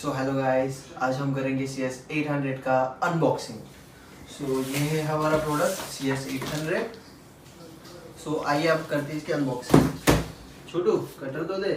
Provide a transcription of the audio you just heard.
So hello guys, आज हम करेंगे CS800 का अनबॉक्सिंग। सो ये है हमारा प्रोडक्ट CS800। सो आइए आप करते हैं इसकी अनबॉक्सिंग। छोटू कटर तो दे।